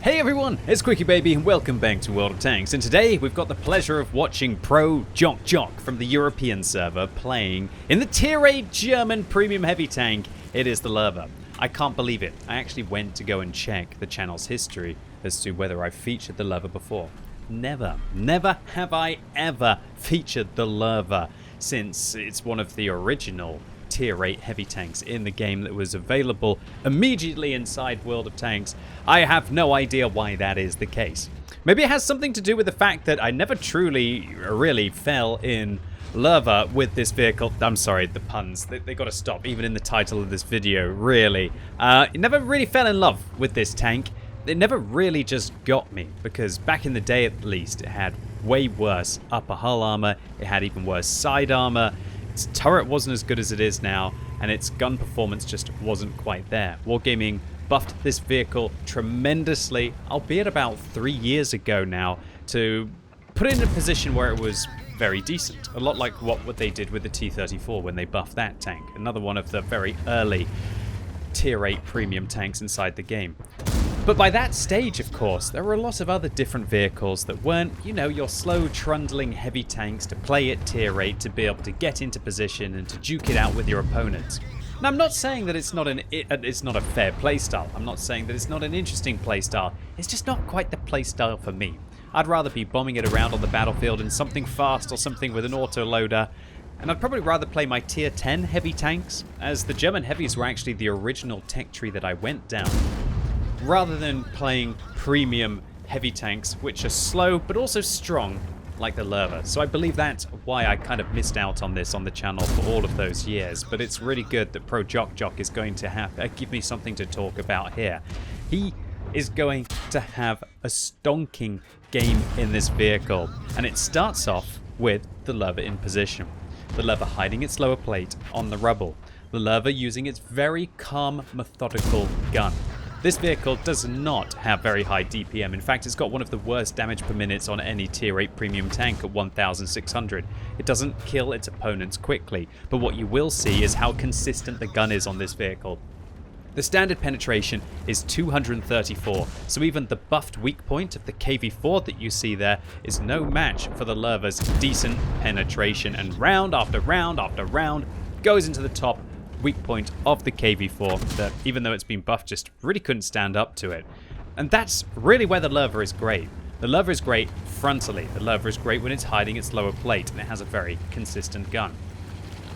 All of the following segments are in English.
Hey everyone, it's QuickyBaby and welcome back to World of Tanks, and today we've got the pleasure of watching Pro Jock from the European server playing in the Tier 8 German premium heavy tank. It is the LÖWE. I can't believe it. I actually went to go and check the channel's history as to whether I've featured the LÖWE before. Never have I ever featured the LÖWE since it's one of the original Tier 8 heavy tanks in the game that was available immediately inside World of Tanks. I have no idea why that is the case. Maybe it has something to do with the fact that I never truly really fell in LÖWE with this vehicle. I'm sorry, the puns, they gotta stop even in the title of this video, really. Never really fell in love with this tank. It never really just got me, because back in the day at least it had way worse upper hull armor, it had even worse side armor. Its turret wasn't as good as it is now, and its gun performance just wasn't quite there. Wargaming buffed this vehicle tremendously, albeit about 3 years ago now, to put it in a position where it was very decent. A lot like what they did with the T-34 when they buffed that tank. Another one of the very early Tier 8 premium tanks inside the game. But by that stage, of course, there were a lot of other different vehicles that weren't, you know, your slow, trundling heavy tanks to play at Tier 8 to be able to get into position and to duke it out with your opponents. Now, I'm not saying that it's not a fair playstyle. I'm not saying that it's not an interesting playstyle. It's just not quite the playstyle for me. I'd rather be bombing it around on the battlefield in something fast or something with an autoloader. And I'd probably rather play my Tier 10 heavy tanks, as the German heavies were actually the original tech tree that I went down, rather than playing premium heavy tanks, which are slow but also strong, like the LÖWE. So I believe that's why I kind of missed out on this on the channel for all of those years. But it's really good that Pro Jock is going to give me something to talk about here. He is going to have a stonking game in this vehicle, and it starts off with the LÖWE in position. The LÖWE hiding its lower plate on the rubble. The LÖWE using its very calm, methodical gun. This vehicle does not have very high DPM. In fact, it's got one of the worst damage per minute on any Tier 8 premium tank at 1,600. It doesn't kill its opponents quickly, but what you will see is how consistent the gun is on this vehicle. The standard penetration is 234, so even the buffed weak point of the KV-4 that you see there is no match for the LÖWE's decent penetration, and round after round after round goes into the top weak point of the KV-4 that, even though it's been buffed, just really couldn't stand up to it. And that's really where the LÖWE is great. The LÖWE is great frontally. The LÖWE is great when it's hiding its lower plate, and it has a very consistent gun.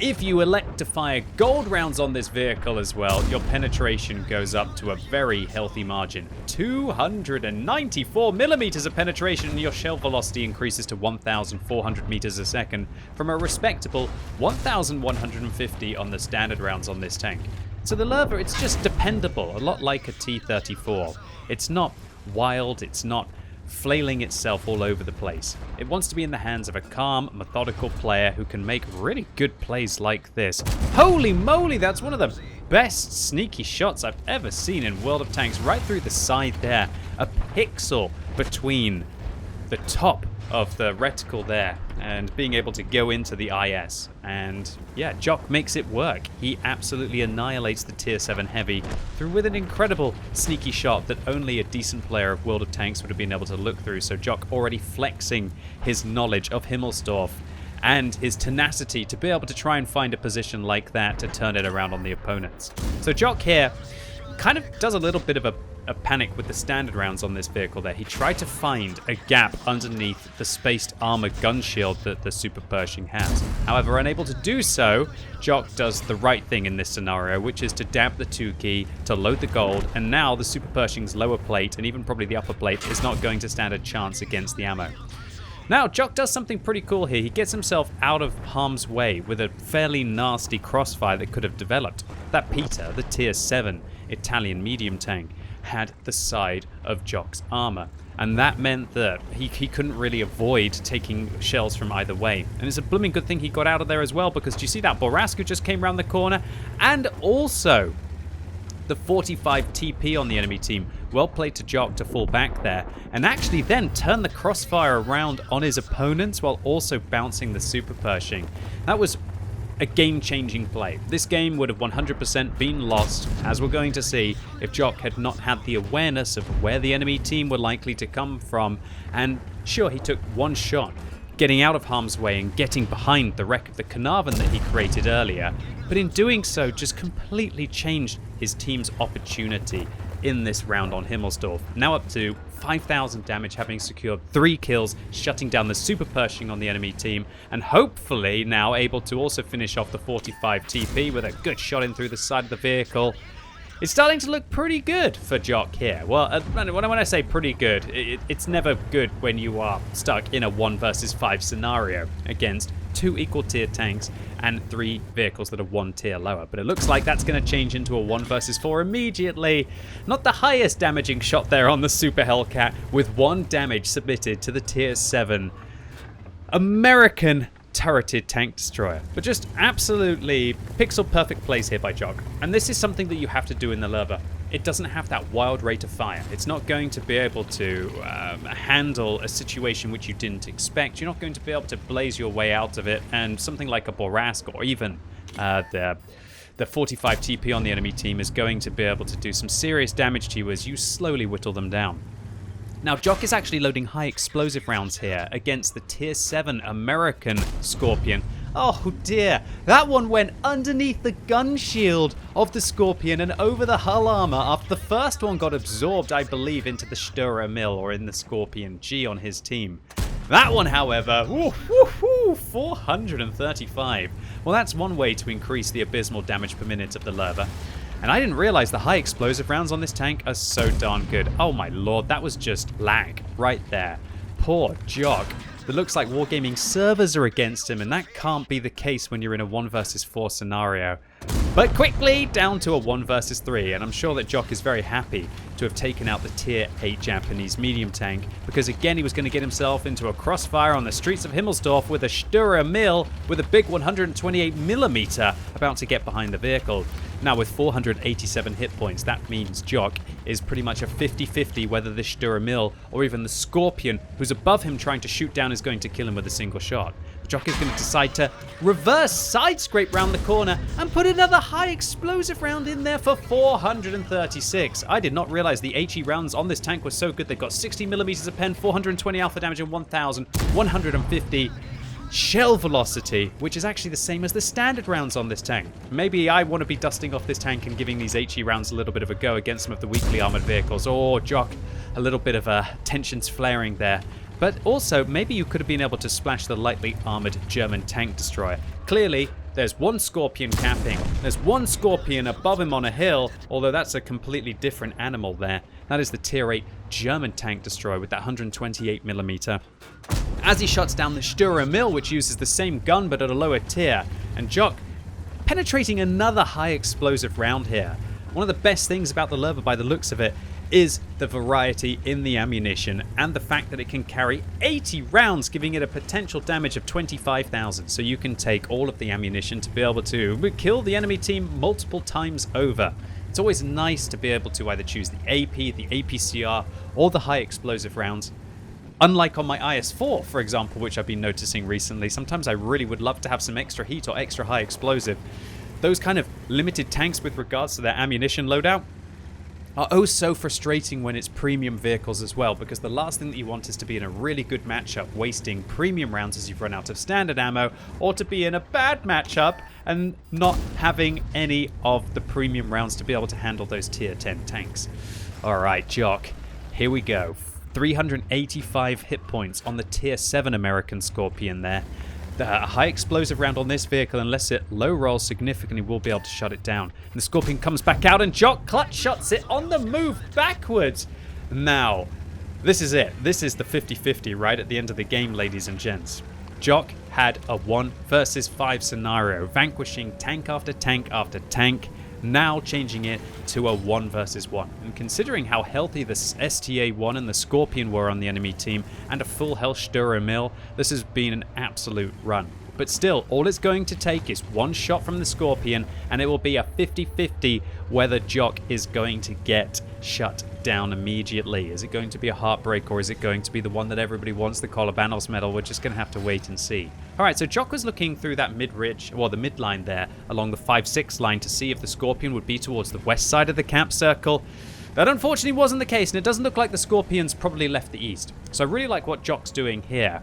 If you elect to fire gold rounds on this vehicle as well, your penetration goes up to a very healthy margin. 294 millimeters of penetration, and your shell velocity increases to 1,400 meters a second from a respectable 1,150 on the standard rounds on this tank. So the LÖWE, it's just dependable, a lot like a T-34. It's not wild, it's not flailing itself all over the place. It wants to be in the hands of a calm, methodical player who can make really good plays like this. Holy moly, that's one of the best sneaky shots I've ever seen in World of Tanks, right through the side there. A pixel between the top of the reticle there and being able to go into the IS. And yeah, Jock makes it work. He absolutely annihilates the Tier 7 heavy through with an incredible sneaky shot that only a decent player of World of Tanks would have been able to look through. So Jock already flexing his knowledge of Himmelsdorf and his tenacity to be able to try and find a position like that to turn it around on the opponents. So Jock here kind of does a little bit of a panic with the standard rounds on this vehicle there. He tried to find a gap underneath the spaced armor gun shield that the Super Pershing has. However, unable to do so, Jock does the right thing in this scenario, which is to dab the 2 key to load the gold, and now the Super Pershing's lower plate, and even probably the upper plate, is not going to stand a chance against the ammo. Now, Jock does something pretty cool here. He gets himself out of harm's way with a fairly nasty crossfire that could have developed. That Peter, the Tier 7 Italian medium tank, had the side of Jock's armor, and that meant that he couldn't really avoid taking shells from either way. And it's a blooming good thing he got out of there as well, because do you see that Borask who just came around the corner? And also the 45 TP on the enemy team. Well played to Jock to fall back there and actually then turn the crossfire around on his opponents while also bouncing the Super Pershing. That was a game-changing play. This game would have 100% been lost, as we're going to see, if Jock had not had the awareness of where the enemy team were likely to come from. And sure, he took one shot, getting out of harm's way and getting behind the wreck of the Carnarvon that he created earlier, but in doing so just completely changed his team's opportunity in this round on Himmelsdorf. Now up to 5,000 damage, having secured 3 kills, shutting down the Super Pershing on the enemy team, and hopefully now able to also finish off the 45 TP with a good shot in through the side of the vehicle. It's starting to look pretty good for Jock here. Well, when I say pretty good, it's never good when you are stuck in a 1 versus 5 scenario against 2 equal tier tanks and 3 vehicles that are 1 tier lower. But it looks like that's going to change into a 1 versus 4 immediately. Not the highest damaging shot there on the Super Hellcat, with 1 damage submitted to the tier 7 American turreted tank destroyer. But just absolutely pixel perfect plays here by Jock. And this is something that you have to do in the LÖWE. It doesn't have that wild rate of fire. It's not going to be able to handle a situation which you didn't expect. You're not going to be able to blaze your way out of it, and something like a Borask or even the 45 TP on the enemy team is going to be able to do some serious damage to you as you slowly whittle them down. Now, Jock is actually loading high explosive rounds here against the tier 7 American Scorpion. Oh dear, that one went underneath the gun shield of the Scorpion and over the hull armor after the first one got absorbed, I believe, into the Störer Mill or in the Scorpion G on his team. That one, however, 435. Well, that's one way to increase the abysmal damage per minute of the LÖWE. And I didn't realize the high explosive rounds on this tank are so darn good. Oh my lord, that was just lag right there. Poor Jock. It looks like Wargaming servers are against him, and that can't be the case when you're in a 1 versus 4 scenario. But quickly down to a 1 versus 3, and I'm sure that Jock is very happy to have taken out the tier 8 Japanese medium tank, because again he was going to get himself into a crossfire on the streets of Himmelsdorf with a Störer Mill with a big 128mm about to get behind the vehicle. Now with 487 hit points, that means Jock is pretty much a 50-50 whether the Störer Mill or even the Scorpion who's above him trying to shoot down is going to kill him with a single shot. Jock is going to decide to reverse side scrape round the corner and put another high explosive round in there for 436. I did not realize the HE rounds on this tank were so good. They've got 60mm of pen, 420 alpha damage, and 1,150 shell velocity, which is actually the same as the standard rounds on this tank. Maybe I want to be dusting off this tank and giving these HE rounds a little bit of a go against some of the weakly armored vehicles. Oh, Jock, a little bit of tensions flaring there. But also, maybe you could have been able to splash the lightly armored German tank destroyer. Clearly, there's one Scorpion capping. There's one Scorpion above him on a hill, although that's a completely different animal there. That is the tier 8 German tank destroyer with that 128mm. As he shuts down the Störer Mill, which uses the same gun but at a lower tier, and Jock penetrating another high explosive round here. One of the best things about the LÖWE by the looks of it is the variety in the ammunition and the fact that it can carry 80 rounds, giving it a potential damage of 25,000. So you can take all of the ammunition to be able to kill the enemy team multiple times over. It's always nice to be able to either choose the AP, the APCR, or the high explosive rounds. Unlike on my IS-4, for example, which I've been noticing recently, sometimes I really would love to have some extra heat or extra high explosive. Those kind of limited tanks with regards to their ammunition loadout are oh so frustrating when it's premium vehicles as well, because the last thing that you want is to be in a really good matchup wasting premium rounds as you've run out of standard ammo, or to be in a bad matchup and not having any of the premium rounds to be able to handle those tier 10 tanks. Alright, Jock, here we go. 385 hit points on the tier 7 American Scorpion there. The high explosive round on this vehicle, unless it low rolls significantly, will be able to shut it down. And the Scorpion comes back out and Jock clutch shots it on the move backwards. Now, this is it. This is the 50-50 right at the end of the game, ladies and gents. Jock had a 1 versus 5 scenario, vanquishing tank after tank after tank, now changing it to a 1 versus 1. And considering how healthy the STA-1 and the Scorpion were on the enemy team, and a full health Störer Mill, this has been an absolute run. But still, all it's going to take is one shot from the Scorpion, and it will be a 50-50 whether Jock is going to get shut down immediately? Is it going to be a heartbreak, or is it going to be the one that everybody wants, the Kolobanov's medal? We're just going to have to wait and see. All right, so Jock was looking through that mid-ridge, or the mid-line there, along the 5-6 line to see if the Scorpion would be towards the west side of the cap circle. That unfortunately wasn't the case, and it doesn't look like the Scorpion's probably left the east. So I really like what Jock's doing here.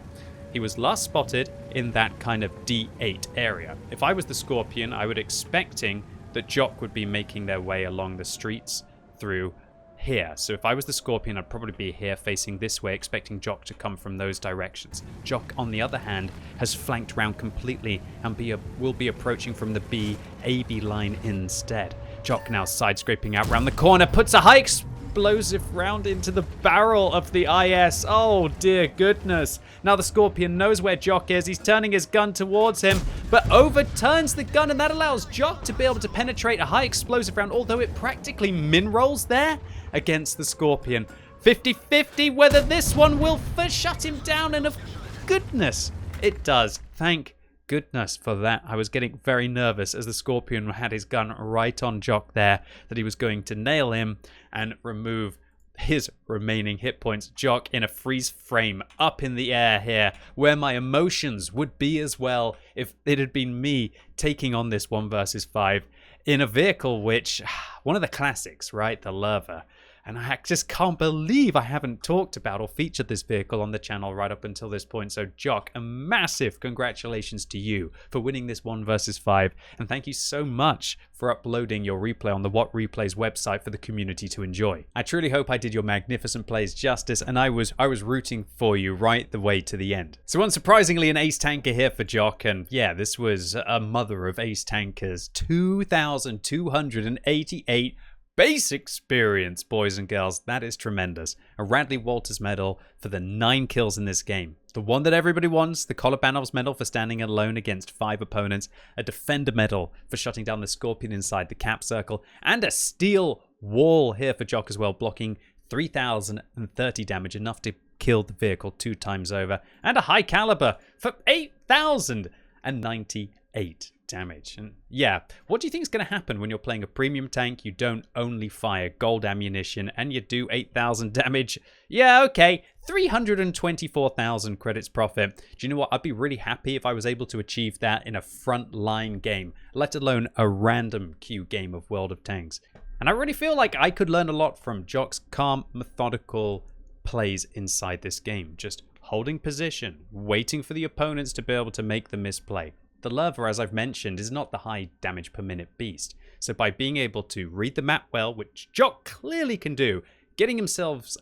He was last spotted in that kind of D8 area. If I was the Scorpion, I would expecting that Jock would be making their way along the streets through here. So if I was the Scorpion, I'd probably be here facing this way, expecting Jock to come from those directions. Jock, on the other hand, has flanked round completely and will be approaching from the B-AB line instead. Jock now side-scraping out round the corner, puts a high explosive round into the barrel of the IS. Oh dear goodness. Now the Scorpion knows where Jock is. He's turning his gun towards him, but overturns the gun, and that allows Jock to be able to penetrate a high explosive round, although it practically min-rolls there against the Scorpion. 50-50 whether this one will shut him down, and of goodness, it does. Thank goodness for that. I was getting very nervous as the Scorpion had his gun right on Jock there, that he was going to nail him and remove his remaining hit points. Jock in a freeze frame up in the air here, where my emotions would be as well if it had been me taking on this 1 versus 5 in a vehicle which, one of the classics, right? The LIVESTREAMS. And I just can't believe I haven't talked about or featured this vehicle on the channel right up until this point. So Jock, a massive congratulations to you for winning this 1 versus 5. And thank you so much for uploading your replay on the What Replays website for the community to enjoy. I truly hope I did your magnificent plays justice, and I was rooting for you right the way to the end. So unsurprisingly, an ace tanker here for Jock, and yeah, this was a mother of ace tankers. 2,288 base experience, boys and girls. That is tremendous. A Radley Walters medal for the 9 kills in this game. The one that everybody wants, the Kolobanov's medal for standing alone against 5 opponents, a Defender medal for shutting down the Scorpion inside the cap circle, and a steel wall here for Jock as well, blocking 3,030 damage, enough to kill the vehicle 2 times over, and a high caliber for 8,098 damage. And yeah, what do you think is going to happen when you're playing a premium tank? You don't only fire gold ammunition and you do 8,000 damage. Yeah, okay, 324,000 credits profit. Do you know what? I'd be really happy if I was able to achieve that in a frontline game, let alone a random queue game of World of Tanks. And I really feel like I could learn a lot from Jock's calm, methodical plays inside this game. Just holding position, waiting for the opponents to be able to make the misplay. The LIVESTREAMS, as I've mentioned, is not the high damage per minute beast. So by being able to read the map well, which Jock clearly can do, getting himself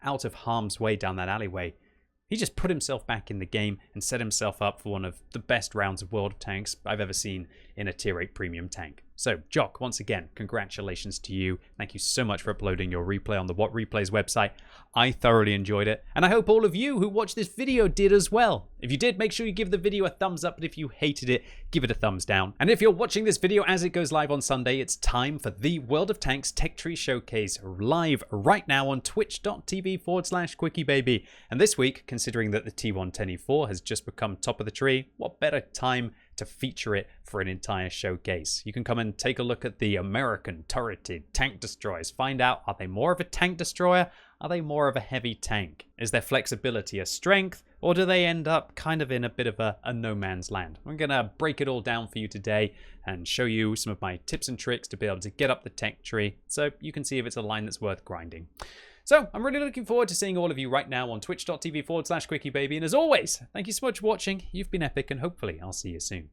out of harm's way down that alleyway, he just put himself back in the game and set himself up for one of the best rounds of World of Tanks I've ever seen in a tier 8 premium tank. So Jock, once again, congratulations to you. Thank you so much for uploading your replay on the What Replays website. I thoroughly enjoyed it, and I hope all of you who watched this video did as well. If you did, make sure you give the video a thumbs up, but if you hated it, give it a thumbs down. And if you're watching this video as it goes live on Sunday, it's time for the World of Tanks Tech Tree Showcase live right now on twitch.tv/QuickyBaby. And this week, considering that the T110E4 has just become top of the tree, what better time to feature it for an entire showcase? You can come and take a look at the American turreted tank destroyers. Find out, are they more of a tank destroyer? Are they more of a heavy tank? Is their flexibility a strength? Or do they end up kind of in a bit of a no man's land? I'm going to break it all down for you today and show you some of my tips and tricks to be able to get up the tech tree so you can see if it's a line that's worth grinding. So I'm really looking forward to seeing all of you right now on twitch.tv/QuickyBaby. And as always, thank you so much for watching. You've been epic, and hopefully I'll see you soon.